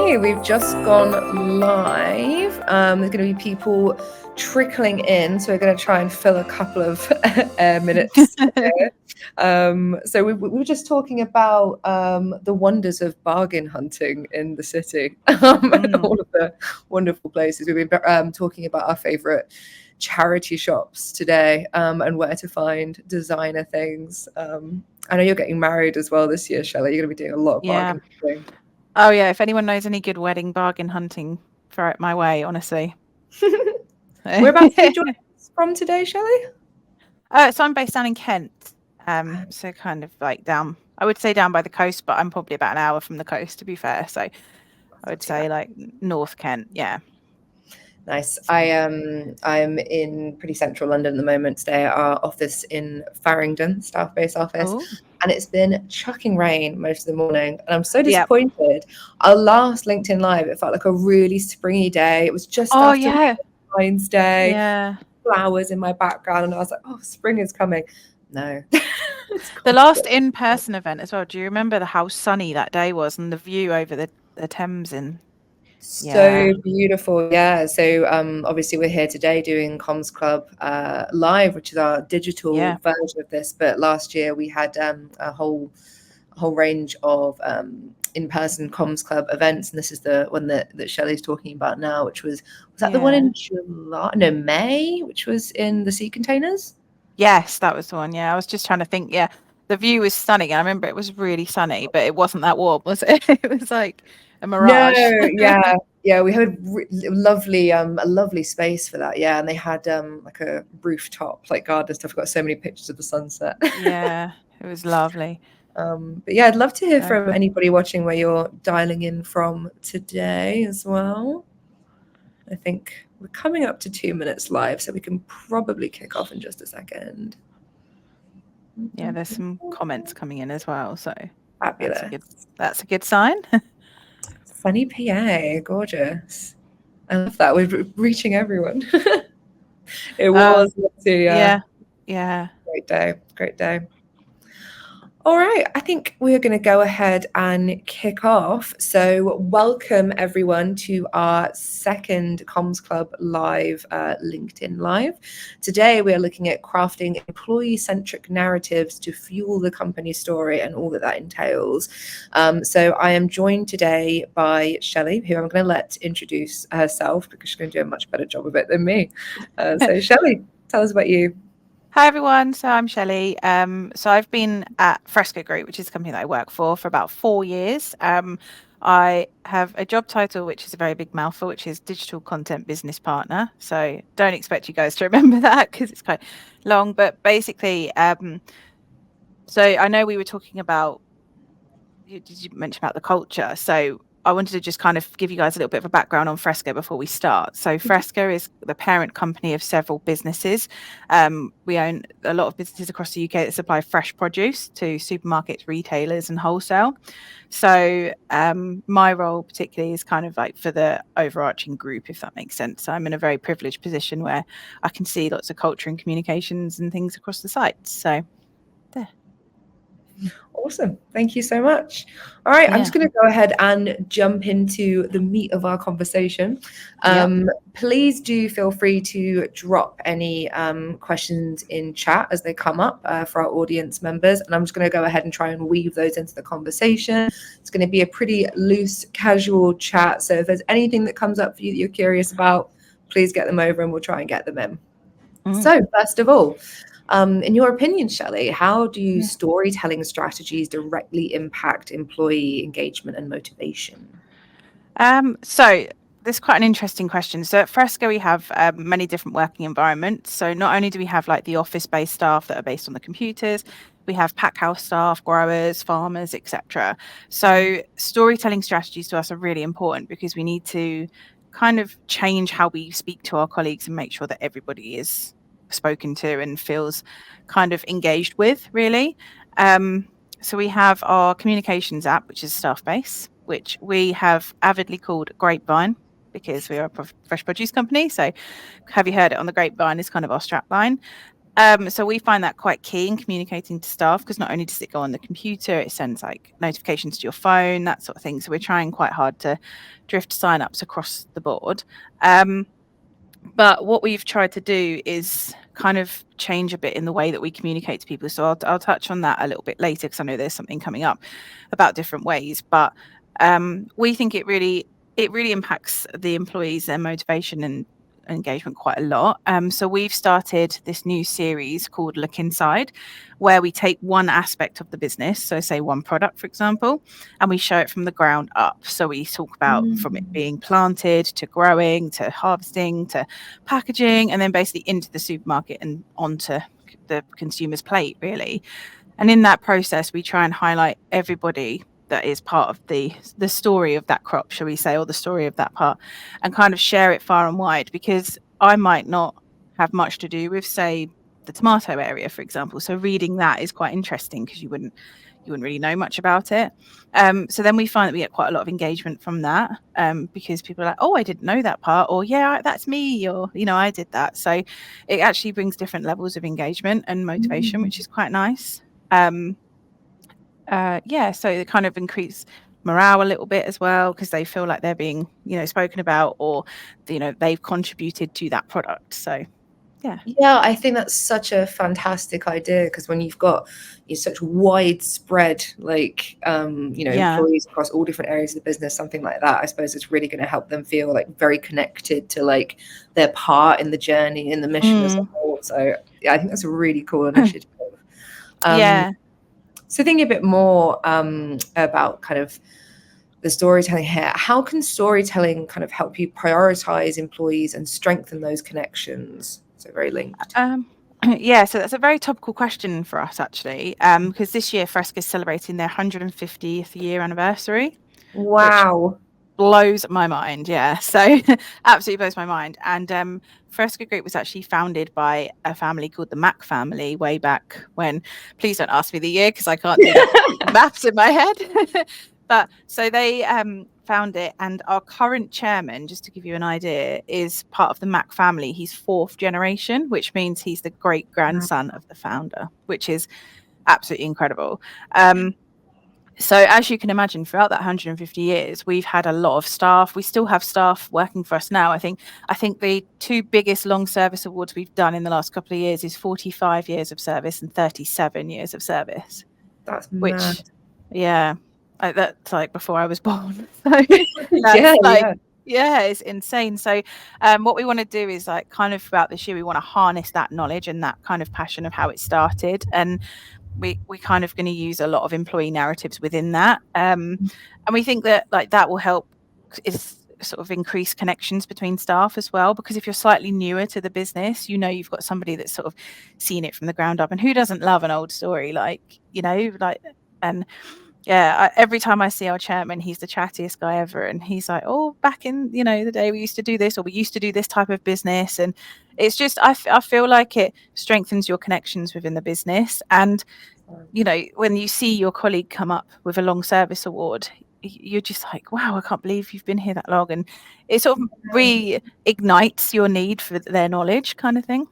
Okay, we've just gone live. There's going to be people trickling in, so we're going to try and fill a couple of minutes here. So we were just talking about the wonders of bargain hunting in the city, and all of the wonderful places. We've been talking about our favourite charity shops today, and where to find designer things. I know you're getting married as well this year, Shelley. You're going to be doing a lot of bargain hunting. Oh yeah, if anyone knows any good wedding bargain hunting, throw it my way, honestly. Whereabouts are you joining us from today, Shelley? So I'm based down in Kent. So kind of like down, I would say down by the coast, but I'm probably about an hour from the coast, to be fair. So I would say like North Kent, yeah. Nice. I'm in pretty central London at the moment, today at our office in Farringdon, Staffbase office. Ooh. And it's been chucking rain most of the morning. And I'm so disappointed. Our last LinkedIn Live, it felt like a really springy day. It was just after Valentine's Day. Yeah. Flowers in my background. And I was like, oh, spring is coming. No. The last in-person event as well. Do you remember how sunny that day was and the view over the Thames in? So beautiful. Yeah. So obviously we're here today doing Comms Club Live, which is our digital version of this. But last year we had a whole range of in-person Comms Club events, and this is the one that Shelley's talking about now, which was that the one in May, which was in the sea containers? Yes, that was the one. Yeah, I was just trying to think. Yeah, the view was stunning. I remember it was really sunny, but it wasn't that warm, was it? It was like a mirage. No, yeah, we had a lovely space for that. Yeah, and they had like a rooftop, like garden stuff. I've got so many pictures of the sunset. Yeah, it was lovely. But yeah, I'd love to hear from anybody watching where you're dialing in from today as well. I think we're coming up to 2 minutes live, so we can probably kick off in just a second. Yeah, there's some comments coming in as well, so fabulous. That's a good sign. Sunny PA, gorgeous. I love that. We're reaching everyone. It was yeah. Great day. All right, I think we're going to go ahead and kick off. So welcome everyone to our second Comms Club Live, LinkedIn Live. Today we are looking at crafting employee-centric narratives to fuel the company story and all that entails. So I am joined today by Shelley, who I'm going to let introduce herself because she's going to do a much better job of it than me. So Shelley, tell us about you. Hi everyone, so I'm Shelley. So I've been at Fresco Group, which is a company that I work for about 4 years. I have a job title which is a very big mouthful, which is Digital Content Business Partner. So don't expect you guys to remember that because it's quite long. But basically, so I know we were talking about, did you mention about the culture? So I wanted to just kind of give you guys a little bit of a background on Fresco before we start. So Fresco is the parent company of several businesses. We own a lot of businesses across the UK that supply fresh produce to supermarkets, retailers and wholesale. So my role particularly is kind of like for the overarching group, if that makes sense. So I'm in a very privileged position where I can see lots of culture and communications and things across the site. So there. Awesome. Thank you so much. All right, I'm just going to go ahead and jump into the meat of our conversation. Please do feel free to drop any questions in chat as they come up for our audience members. And I'm just going to go ahead and try and weave those into the conversation. It's going to be a pretty loose, casual chat. So if there's anything that comes up for you that you're curious about, please get them over and we'll try and get them in. So first of all, in your opinion, Shelley, how do storytelling strategies directly impact employee engagement and motivation? So this is quite an interesting question. So at Fresco, we have many different working environments. So not only do we have like the office-based staff that are based on the computers, we have pack house staff, growers, farmers, etc. So storytelling strategies to us are really important because we need to kind of change how we speak to our colleagues and make sure that everybody is spoken to and feels kind of engaged with, really. So we have our communications app, which is Staffbase, which we have avidly called Grapevine because we are a fresh produce company. So have you heard it on the grapevine is kind of our strap line. So we find that quite key in communicating to staff, because not only does it go on the computer, it sends like notifications to your phone, that sort of thing. So we're trying quite hard to drift signups across the board. But what we've tried to do is kind of change a bit in the way that we communicate to people. So I'll touch on that a little bit later, because I know there's something coming up about different ways. But we think it really impacts the employees, their motivation and engagement quite a lot. So we've started this new series called Look Inside, where we take one aspect of the business, so say one product, for example, and we show it from the ground up. So we talk about from it being planted to growing to harvesting to packaging, and then basically into the supermarket and onto the consumer's plate, really. And in that process, we try and highlight everybody that is part of the story of that crop, shall we say, or the story of that part, and kind of share it far and wide, because I might not have much to do with, say, the tomato area, for example. So reading that is quite interesting, because you wouldn't really know much about it. So then we find that we get quite a lot of engagement from that, because people are like, oh, I didn't know that part, or yeah, that's me, or I did that. So it actually brings different levels of engagement and motivation, which is quite nice. So they kind of increase morale a little bit as well, because they feel like they're being spoken about, or they've contributed to that product. So yeah, I think that's such a fantastic idea, because when you've got such widespread employees across all different areas of the business, something like that, I suppose it's really going to help them feel like very connected to like their part in the journey, in the mission as a whole. So yeah, I think that's a really cool initiative. So thinking a bit more about kind of the storytelling here, how can storytelling kind of help you prioritize employees and strengthen those connections? So very linked. Yeah, so that's a very topical question for us, actually, because this year Fresca is celebrating their 150th year anniversary. Wow. Which blows my mind. Yeah, so absolutely blows my mind. And Fresca Group was actually founded by a family called the Mac family way back when. Please don't ask me the year, because I can't do that maths in my head. But so they found it, and our current chairman, just to give you an idea, is part of the Mac family. He's fourth generation, which means he's the great grandson of the founder, which is absolutely incredible. So as you can imagine, throughout that 150 years, we've had a lot of staff. We still have staff working for us now. I think the two biggest long service awards we've done in the last couple of years is 45 years of service and 37 years of service. That's mad. That's like before I was born. So that's it's insane. So what we want to do is like kind of throughout this year, we want to harness that knowledge and that kind of passion of how it started. And we kind of going to use a lot of employee narratives within that. And we think that like that will help is sort of increase connections between staff as well, because if you're slightly newer to the business, you've got somebody that's sort of seen it from the ground up, and who doesn't love an old story, and every time I see our chairman, he's the chattiest guy ever, and he's like, oh, back in the day we used to do this, or we used to do this type of business. And it's just I feel like it strengthens your connections within the business. And when you see your colleague come up with a long service award, you're just like, wow, I can't believe you've been here that long. And it sort of reignites your need for their knowledge, kind of thing.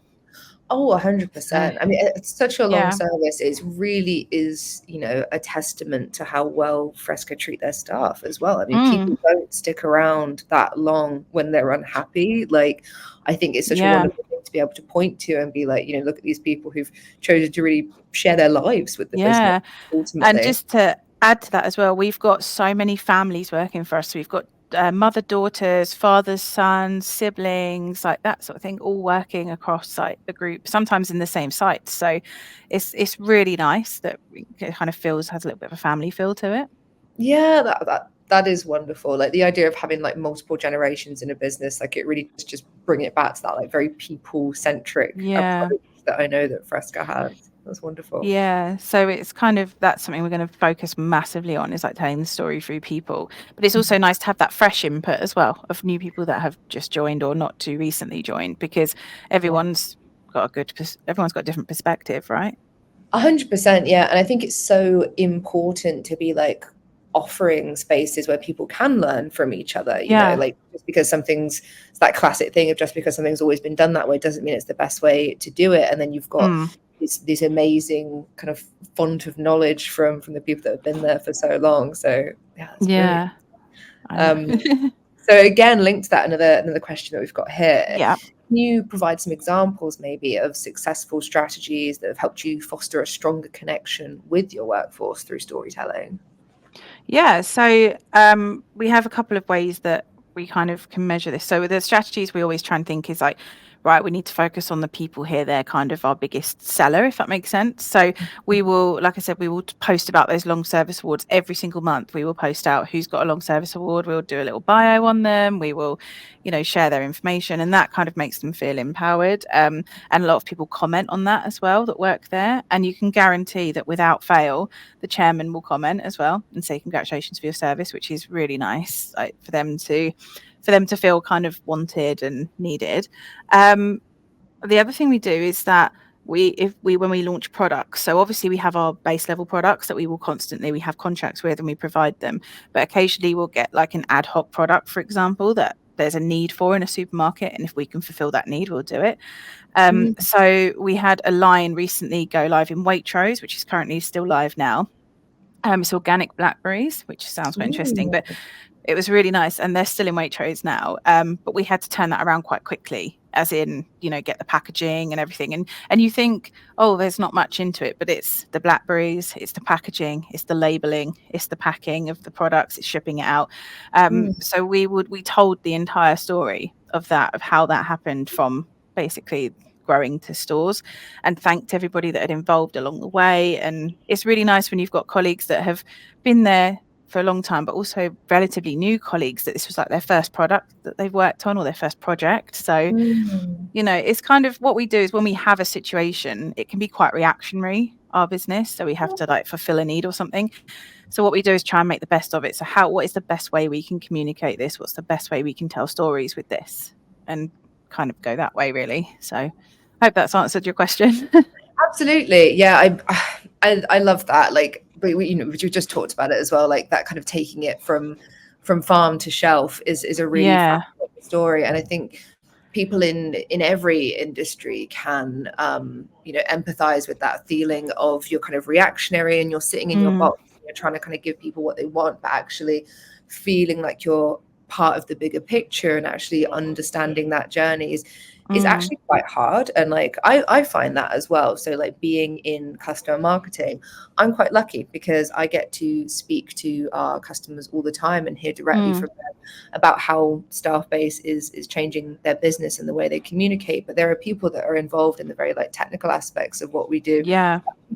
Oh, 100%. I mean, it's such a long service. It really is, a testament to how well Fresca treat their staff as well. I mean, people don't stick around that long when they're unhappy. Like, I think it's such a wonderful thing to be able to point to and be like, look at these people who've chosen to really share their lives with the business. Ultimately. And just to add to that as well, we've got so many families working for us. So we've got mother, daughters, fathers, sons, siblings, like that sort of thing, all working across like the group, sometimes in the same site. So it's really nice that it kind of has a little bit of a family feel to it. Yeah, that is wonderful. Like the idea of having like multiple generations in a business, like it really just bring it back to that like very people-centric approach that I know that Fresca has. That's wonderful. Yeah, so it's kind of that's something we're going to focus massively on, is like telling the story through people. But it's also nice to have that fresh input as well of new people that have just joined or not too recently joined, because everyone's got a different perspective, right? 100%, yeah. And I think it's so important to be like offering spaces where people can learn from each other, you know, like just because something's, it's that classic thing of just because something's always been done that way doesn't mean it's the best way to do it. And then you've got these amazing kind of font of knowledge from the people that have been there for so long. So yeah, that's brilliant. So again, linked to that, another question that we've got here. Can you provide some examples maybe of successful strategies that have helped you foster a stronger connection with your workforce through storytelling? Yeah, so we have a couple of ways that we kind of can measure this. So with the strategies, we always try and think is like, right, we need to focus on the people here. They're kind of our biggest seller, if that makes sense. So we will, like I said, we will post about those long service awards every single month. We will post out who's got a long service award. We'll do a little bio on them. We will, you know, share their information, and that kind of makes them feel empowered. And a lot of people comment on that as well that work there. And you can guarantee that without fail, the chairman will comment as well and say congratulations for your service, which is really nice, like, for them to feel kind of wanted and needed. The other thing we do is that when we launch products, so obviously we have our base level products that we have contracts with and we provide them, but occasionally we'll get like an ad hoc product, for example, that there's a need for in a supermarket, and if we can fulfill that need, we'll do it. So we had a line recently go live in Waitrose, which is currently still live now. It's organic blackberries, which sounds quite interesting, but it was really nice, and they're still in Waitrose now. But we had to turn that around quite quickly, as in, you know, get the packaging and everything. And you think, oh, there's not much into it, but it's the blackberries, it's the packaging, it's the labeling, it's the packing of the products, it's shipping it out. So we told the entire story of how that happened, from basically growing to stores, and thanked everybody that had involved along the way. And it's really nice when you've got colleagues that have been there for a long time, but also relatively new colleagues that this was like their first product that they've worked on, or their first project. So, you know, it's kind of what we do is when we have a situation, it can be quite reactionary, our business. So we have to like fulfill a need or something. So what we do is try and make the best of it. So what is the best way we can communicate this? What's the best way we can tell stories with this? And kind of go that way, really. So I hope that's answered your question. Absolutely. Yeah, I love that. Like, we, you know, we just talked about it as well. Like that kind of taking it from farm to shelf is a really fascinating story. And I think people in every industry can, you know, empathize with that feeling of you're kind of reactionary and you're sitting in your box, and you're trying to kind of give people what they want, but actually feeling like you're part of the bigger picture and actually understanding that journey is actually quite hard. And like I find that as well. So like being in customer marketing, I'm quite lucky because I get to speak to our customers all the time and hear directly from them about how Staffbase is changing their business and the way they communicate. But there are people that are involved in the very like technical aspects of what we do.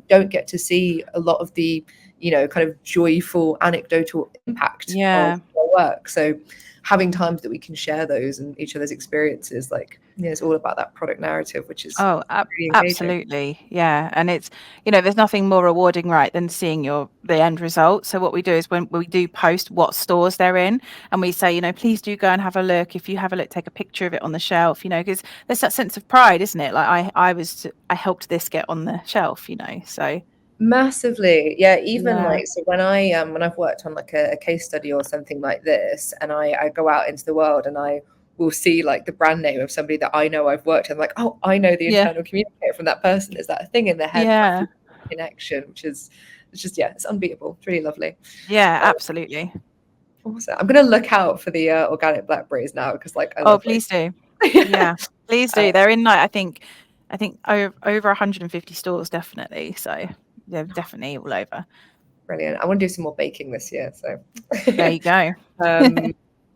Don't get to see a lot of the, you know, kind of joyful anecdotal impact of their work. So having times that we can share those and each other's experiences, like, you know, it's all about that product narrative, which is really absolutely. Yeah. And it's, you know, there's nothing more rewarding, right, than seeing the end result. So what we do is when we do post what stores they're in, and we say, you know, please do go and have a look. If you have a look, take a picture of it on the shelf, you know, because there's that sense of pride, isn't it? Like I helped this get on the shelf, you know. So massively. Yeah, even like, so when I've worked on like a case study or something like this, and I go out into the world and I will see like the brand name of somebody that I know I've worked with, like, oh, I know the internal communicator from that person. Is that a thing in their head? Connection, which is, it's just, it's unbeatable. It's really lovely. Absolutely. Awesome. I'm gonna look out for the organic blackberries now, because like please do. Please do. They're in like I think over 150 stores, definitely. So they're definitely all over. Brilliant. I want to do some more baking this year. So there you go.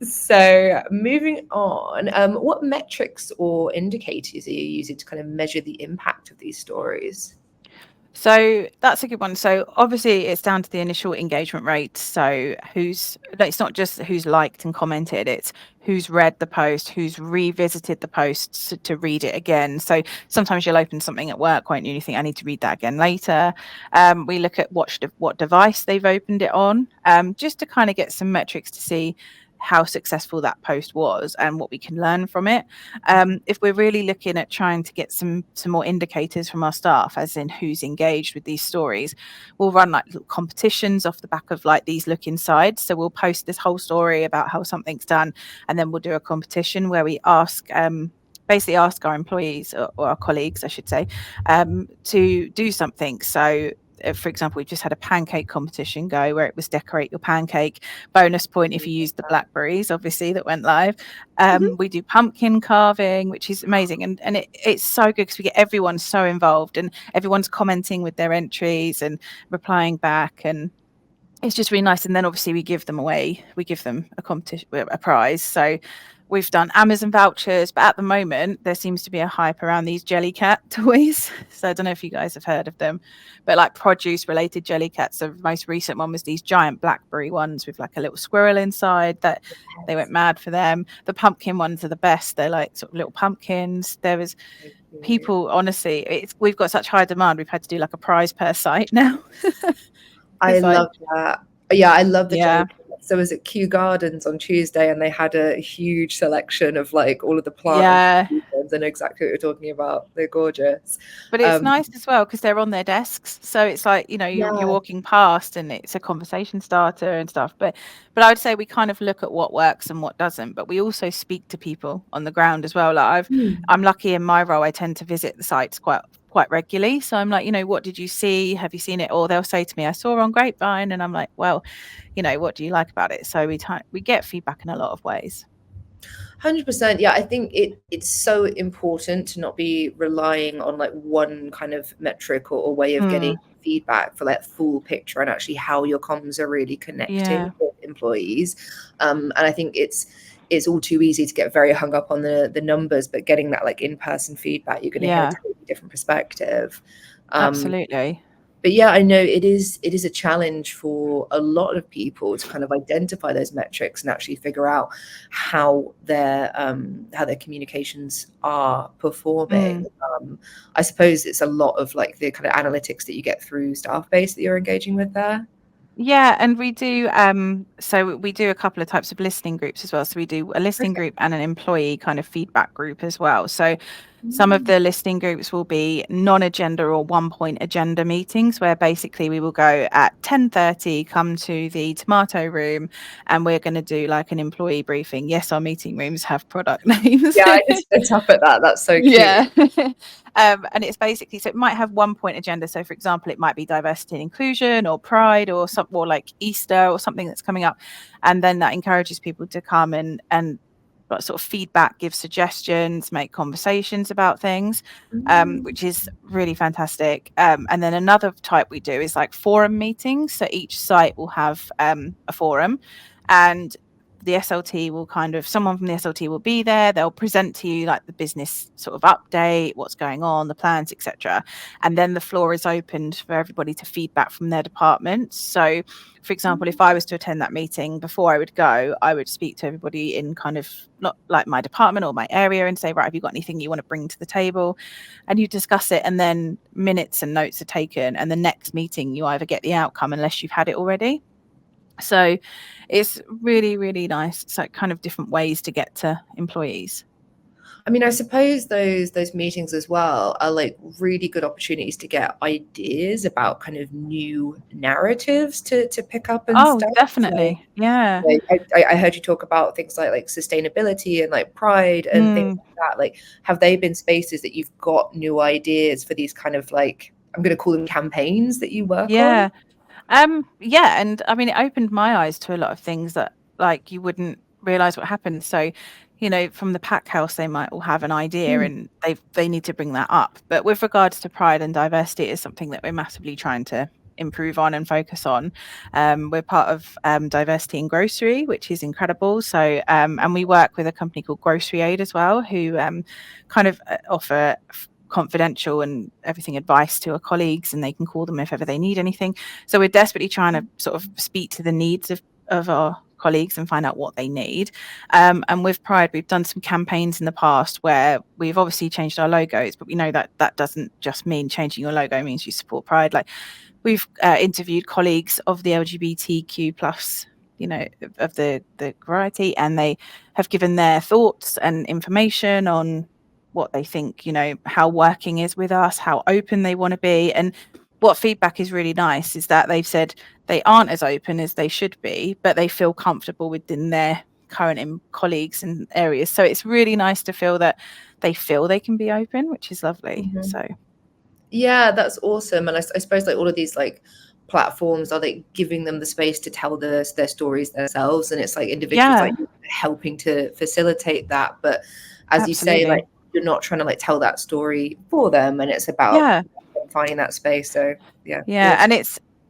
So moving on, what metrics or indicators are you using to kind of measure the impact of these stories? So that's a good one. So obviously it's down to the initial engagement rate. So it's not just who's liked and commented, it's who's read the post, who's revisited the post to read it again. So sometimes you'll open something at work, won't you? And you think, I need to read that again later. We look at what device they've opened it on, just to kind of get some metrics to see how successful that post was and what we can learn from it. If we're really looking at trying to get some more indicators from our staff, as in who's engaged with these stories, we'll run like little competitions off the back of like these look insides. So we'll post this whole story about how something's done, and then we'll do a competition where we basically ask our employees, or our colleagues, I should say, to do something. So for example, we just had a pancake competition go where it was decorate your pancake. Bonus point if you used the blackberries, obviously, that went live. We do pumpkin carving, which is amazing. And it's so good because we get everyone so involved and everyone's commenting with their entries and replying back. And it's just really nice. And then obviously we give them away. We give them a competition, a prize. So we've done Amazon vouchers, but at the moment there seems to be a hype around these Jellycat toys. So I don't know if you guys have heard of them, but like produce related Jellycats. The most recent one was these giant blackberry ones with like a little squirrel inside that they went mad for them. The pumpkin ones are the best. They're like sort of little pumpkins. There was people, honestly, we've got such high demand. We've had to do like a prize per site now. I love that. Yeah, I love the jelly. So I was at Kew Gardens on Tuesday and they had a huge selection of like all of the plants. I know exactly what you're talking about. They're gorgeous. But it's nice as well because they're on their desks. So it's like, you know, you're walking past and it's a conversation starter and stuff. But I would say we kind of look at what works and what doesn't. But we also speak to people on the ground as well. Like I'm lucky in my role, I tend to visit the sites quite regularly. So I'm like, you know, what did you see? Have you seen it? Or they'll say to me, I saw on Grapevine. And I'm like, well, you know, what do you like about it? So we get feedback in a lot of ways. 100%. Yeah, I think it's so important to not be relying on like one kind of metric or way of getting feedback for like full picture and actually how your comms are really connecting with employees. And I think it's all too easy to get very hung up on the numbers, but getting that like in-person feedback, you're going to hear a totally different perspective. Absolutely. But yeah, I know it is a challenge for a lot of people to kind of identify those metrics and actually figure out how their communications are performing. I suppose it's a lot of like the kind of analytics that you get through Staffbase that you're engaging with there. Yeah, and we do so we do a couple of types of listening groups as well. So we do a listening group and an employee kind of feedback group as well. So some of the listening groups will be non-agenda or one-point agenda meetings where basically we will go at 10:30, come to the tomato room, and we're going to do like an employee briefing. Yes, our meeting rooms have product names. Yeah, I just picked up at that. That's so cute. Yeah. And it's basically, so it might have one point agenda. So for example, it might be diversity and inclusion or pride or something, or like Easter or something that's coming up. And then that encourages people to come and sort of feedback, give suggestions, make conversations about things, which is really fantastic. And then another type we do is like forum meetings. So each site will have a forum, and the SLT will someone from the SLT will be there. They'll present to you like the business sort of update, what's going on, the plans, etc. And then the floor is opened for everybody to feedback from their departments. So, for example, if I was to attend that meeting, before I would go, I would speak to everybody in kind of not like my department or my area and say, right, have you got anything you want to bring to the table? And you discuss it, and then minutes and notes are taken. And the next meeting, you either get the outcome unless you've had it already. So it's really, really nice. It's like kind of different ways to get to employees. I mean, I suppose those meetings as well are like really good opportunities to get ideas about kind of new narratives to pick up and stuff. Definitely. So, yeah. I heard you talk about things like sustainability and like pride and things like that. Like, have they been spaces that you've got new ideas for these kind of like, I'm going to call them campaigns that you work on? Yeah, and I mean, it opened my eyes to a lot of things that like you wouldn't realize what happened. So, you know, from the pack house, they might all have an idea and they need to bring that up. But with regards to pride and diversity, it is something that we're massively trying to improve on and focus on. We're part of diversity in grocery, which is incredible. So, and we work with a company called Grocery Aid as well, who kind of offer confidential and everything advice to our colleagues, and they can call them if ever they need anything. So we're desperately trying to sort of speak to the needs of our colleagues and find out what they need. And with Pride, we've done some campaigns in the past where we've obviously changed our logos, but we know that that doesn't just mean changing your logo means you support Pride. Like we've interviewed colleagues of the LGBTQ plus of the variety, and they have given their thoughts and information on what they think, how working is with us, how open they want to be. And what feedback is really nice is that they've said they aren't as open as they should be, but they feel comfortable within their current colleagues and areas. So it's really nice to feel that they feel they can be open, which is lovely. So yeah, that's awesome. And I suppose like all of these like platforms are like giving them the space to tell their stories themselves, and it's like individuals like helping to facilitate that. But as you say, like you're not trying to like tell that story for them, and it's about finding that space. So yeah, awesome. And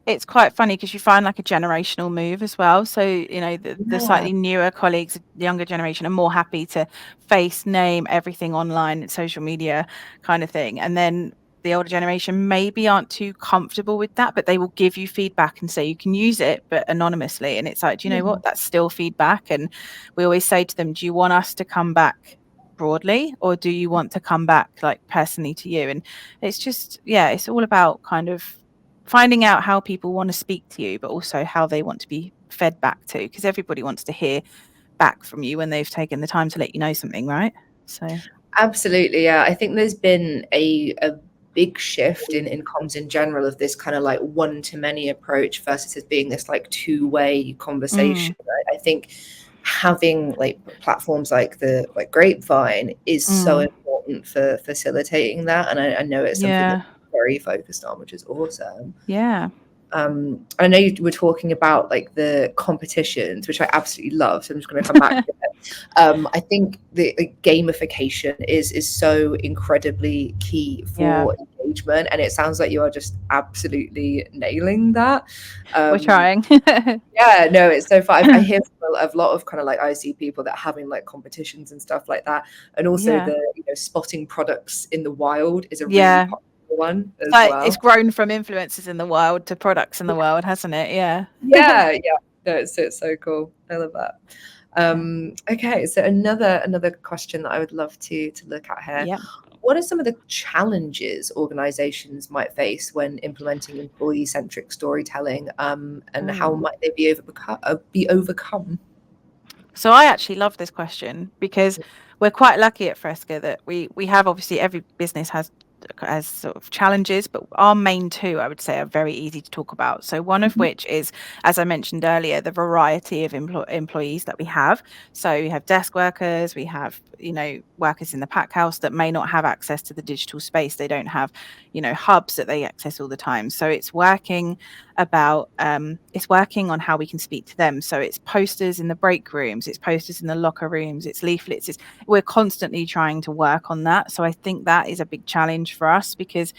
it's quite funny because you find like a generational move as well. So the slightly newer colleagues, the younger generation, are more happy to face, name everything online, social media kind of thing, and then the older generation maybe aren't too comfortable with that, but they will give you feedback and say you can use it, but anonymously. And it's like, do you know what? That's still feedback. And we always say to them, do you want us to come back broadly, or do you want to come back like personally to you? And it's just, it's all about kind of finding out how people want to speak to you, but also how they want to be fed back to, because everybody wants to hear back from you when they've taken the time to let you know something, right? So absolutely, yeah. I think there's been a big shift in comms in general, of this kind of like one-to-many approach versus it being this like two-way conversation. I think having like platforms like the Grapevine is so important for facilitating that, and I know it's something that you're very focused on, which is awesome. I know you were talking about like the competitions, which I absolutely love, so I'm just going to come back to it. I think the gamification is so incredibly key for engagement, and it sounds like you are just absolutely nailing that. We're trying. Yeah, no, it's so fun. I hear from a lot of kind of like IC people that are having like competitions and stuff like that, and also the spotting products in the wild is a really popular one as well. It's grown from influencers in the wild to products in the world, hasn't it? Yeah. No, it's so cool. I love that. Okay, so another question that I would love to look at here. What are some of the challenges organizations might face when implementing employee-centric storytelling, and how might they be overcome? So I actually love this question because we're quite lucky at Fresca that we have, obviously every business has sort of challenges, but our main two, I would say, are very easy to talk about. So one of which is, as I mentioned earlier, the variety of employees that we have. So we have desk workers, we have workers in the pack house that may not have access to the digital space. They don't have hubs that they access all the time. So it's working on how we can speak to them. So it's posters in the break rooms, it's posters in the locker rooms, it's leaflets. We're constantly trying to work on that. So I think that is a big challenge for us, because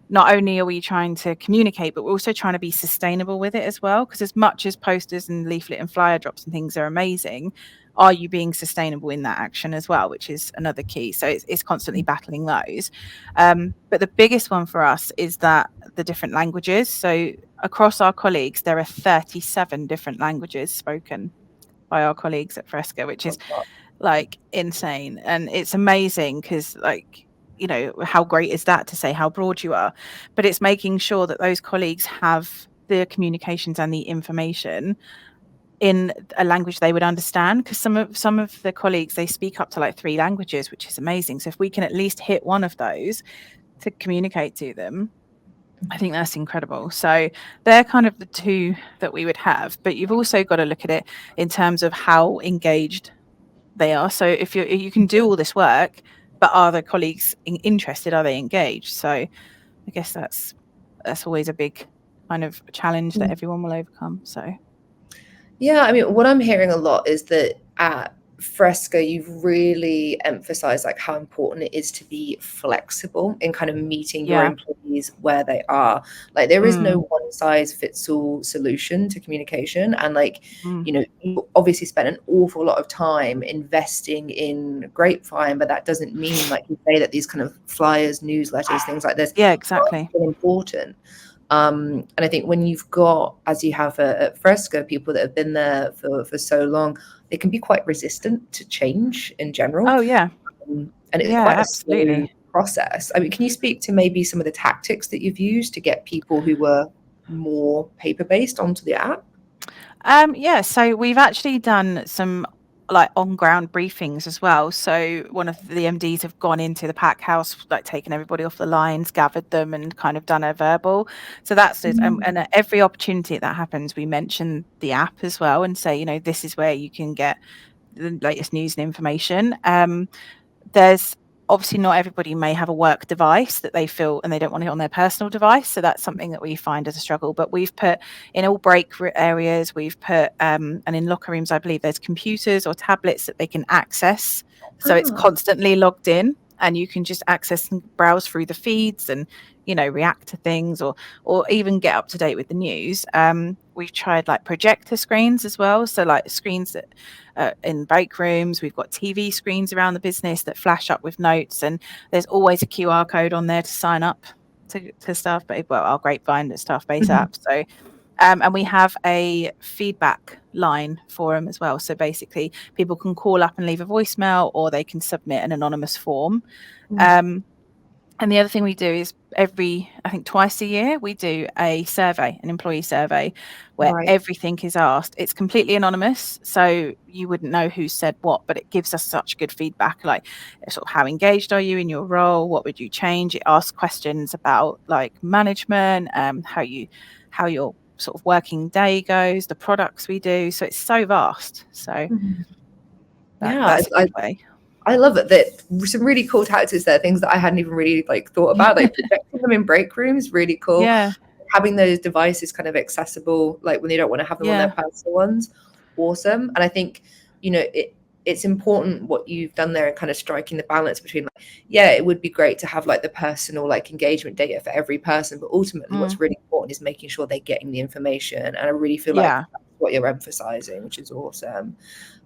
not only are we trying to communicate, but we're also trying to be sustainable with it as well. Because as much as posters and leaflet and flyer drops and things are amazing, are you being sustainable in that action as well, which is another key. So it's constantly battling those. But the biggest one for us is that the different languages. So across our colleagues, there are 37 different languages spoken by our colleagues at Fresca, which is like insane. And it's amazing because how great is that to say how broad you are? But it's making sure that those colleagues have the communications and the information in a language they would understand, because some of the colleagues, they speak up to like 3 languages, which is amazing. So if we can at least hit one of those to communicate to them, I think that's incredible. So they're kind of the two that we would have, but you've also got to look at it in terms of how engaged they are. So if you can do all this work, but are the colleagues interested? Are they engaged? So I guess that's always a big kind of challenge that everyone will overcome. So yeah, I mean, what I'm hearing a lot is that at Fresca, you've really emphasized like how important it is to be flexible in kind of meeting your employees where they are. Like there is no one size fits all solution to communication. And like, you obviously spent an awful lot of time investing in Grapevine, but that doesn't mean, like you say, that these kind of flyers, newsletters, things like this exactly are important. And I think when you've got, as you have at Fresca, people that have been there for so long, they can be quite resistant to change in general. And it's quite a slow process. I mean, can you speak to maybe some of the tactics that you've used to get people who were more paper-based onto the app? Yeah, so we've actually done some like on ground briefings as well. So one of the MDs have gone into the pack house, like taken everybody off the lines, gathered them, and kind of done a verbal. So that's it. And at every opportunity that happens, we mention the app as well and say, this is where you can get the latest news and information. There's obviously not everybody may have a work device that they feel and they don't want it on their personal device. So that's something that we find as a struggle. But we've put in all break areas, we've put, and in locker rooms, I believe there's computers or tablets that they can access. So it's constantly logged in and you can just access and browse through the feeds and, react to things or even get up to date with the news. We've tried like projector screens as well. So like screens that in break rooms, we've got TV screens around the business that flash up with notes, and there's always a QR code on there to sign up to Staffbase, our Grapevine Staffbase app. So, and we have a feedback line for them as well. So basically, people can call up and leave a voicemail, or they can submit an anonymous form. And the other thing we do is I think twice a year, we do a survey, an employee survey, where everything is asked. It's completely anonymous, so you wouldn't know who said what, but it gives us such good feedback, like sort of how engaged are you in your role? What would you change? It asks questions about like management, how your sort of working day goes, the products we do. So it's so vast. So that's a good way. I love it. That some really cool tactics there, things that I hadn't even really thought about, like projecting them in break rooms, really cool. Yeah. Having those devices kind of accessible, like when they don't want to have them on their personal ones, awesome. And I think, it's important what you've done there and kind of striking the balance between it would be great to have the personal engagement data for every person, but ultimately what's really important is making sure they're getting the information. And I really feel like that's what you're emphasizing, which is awesome.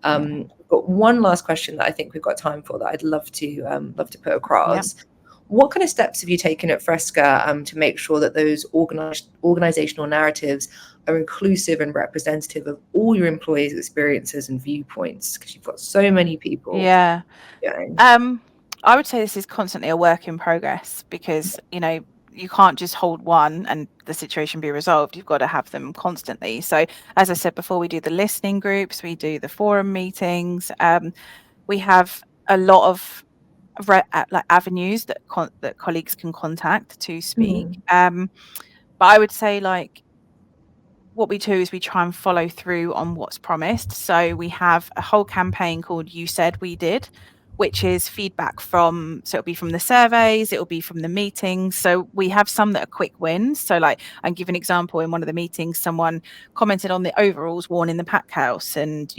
We've got one last question that I think we've got time for that I'd love to put across. What kind of steps have you taken at Fresca to make sure that those organizational narratives are inclusive and representative of all your employees' experiences and viewpoints? Because you've got so many people. Yeah. I would say this is constantly a work in progress because, you can't just hold one and the situation be resolved. You've got to have them constantly. So as I said before, we do the listening groups, we do the forum meetings. We have a lot of avenues that colleagues can contact to speak. But I would say what we do is we try and follow through on what's promised. So we have a whole campaign called You Said We Did, which is feedback so it'll be from the surveys, it'll be from the meetings. So we have some that are quick wins. So I'll give an example. In one of the meetings, someone commented on the overalls worn in the pack house and,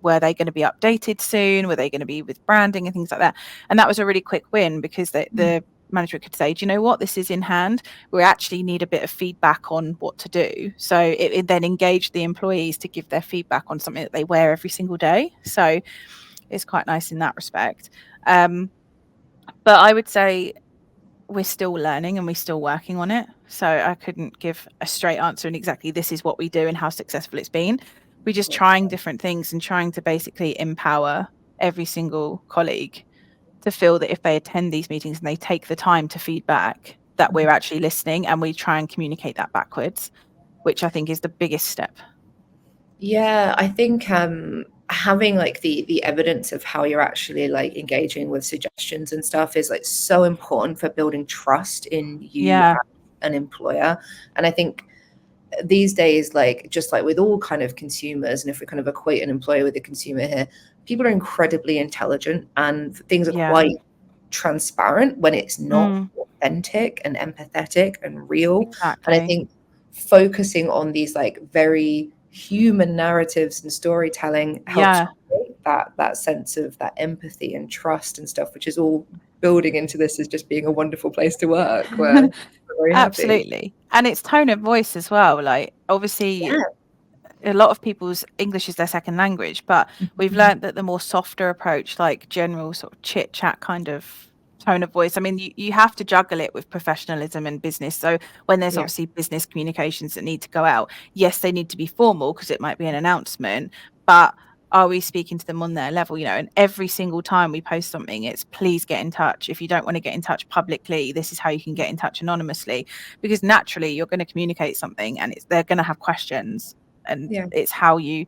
were they going to be updated soon? Were they going to be with branding and things like that? And that was a really quick win because the management could say, do you know what, this is in hand. We actually need a bit of feedback on what to do. So it then engaged the employees to give their feedback on something that they wear every single day. So it's quite nice in that respect. But I would say we're still learning and we're still working on it. So I couldn't give a straight answer and exactly this is what we do and how successful it's been. We're just trying different things and trying to basically empower every single colleague to feel that if they attend these meetings and they take the time to feedback, that we're actually listening and we try and communicate that backwards, which I think is the biggest step. Yeah, I think having the evidence of how you're actually engaging with suggestions and stuff is so important for building trust in you as an employer. And I think these days, just with all kind of consumers, and if we kind of equate an employer with a consumer here, people are incredibly intelligent and things are quite transparent when it's not authentic and empathetic and real. Exactly. And I think focusing on these very human narratives and storytelling helps create that sense of that empathy and trust and stuff, which is all building into this as just being a wonderful place to work. We're very happy. Absolutely. And it's tone of voice as well. Obviously, a lot of people's English is their second language, but we've learned that the more softer approach, general sort of chit chat kind of tone of voice. I mean, you have to juggle it with professionalism and business. So when there's obviously business communications that need to go out, yes, they need to be formal because it might be an announcement, but are we speaking to them on their level? And every single time we post something, it's please get in touch. If you don't want to get in touch publicly, this is how you can get in touch anonymously, because naturally you're going to communicate something and they're going to have questions. it's how you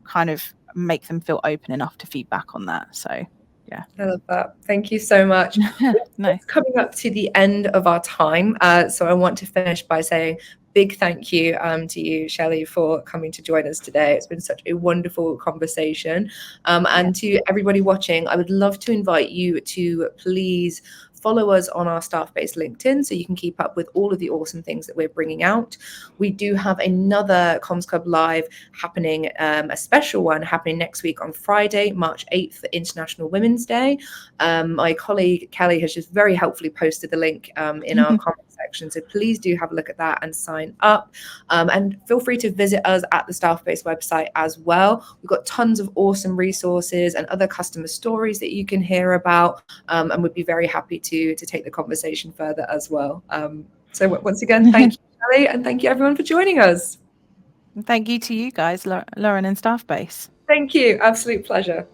kind of make them feel open enough to feedback on that. So yeah, I love that. Thank you so much. It's coming up to the end of our time, so I want to finish by saying big thank you to you, Shelley, for coming to join us today. It's been such a wonderful conversation. And to everybody watching, I would love to invite you to please follow us on our Staffbase LinkedIn so you can keep up with all of the awesome things that we're bringing out. We do have another Comms Club Live happening, a special one happening next week on Friday, March 8th, for International Women's Day. My colleague Kelly has just very helpfully posted the link in our comment section, so please do have a look at that and sign up. And feel free to visit us at the Staffbase website as well. We've got tons of awesome resources and other customer stories that you can hear about, and we'd be very happy to take the conversation further as well. So once again, thank you, Shelley, and thank you everyone for joining us. Thank you to you guys, Lauren and Staffbase. Thank you. Absolute pleasure.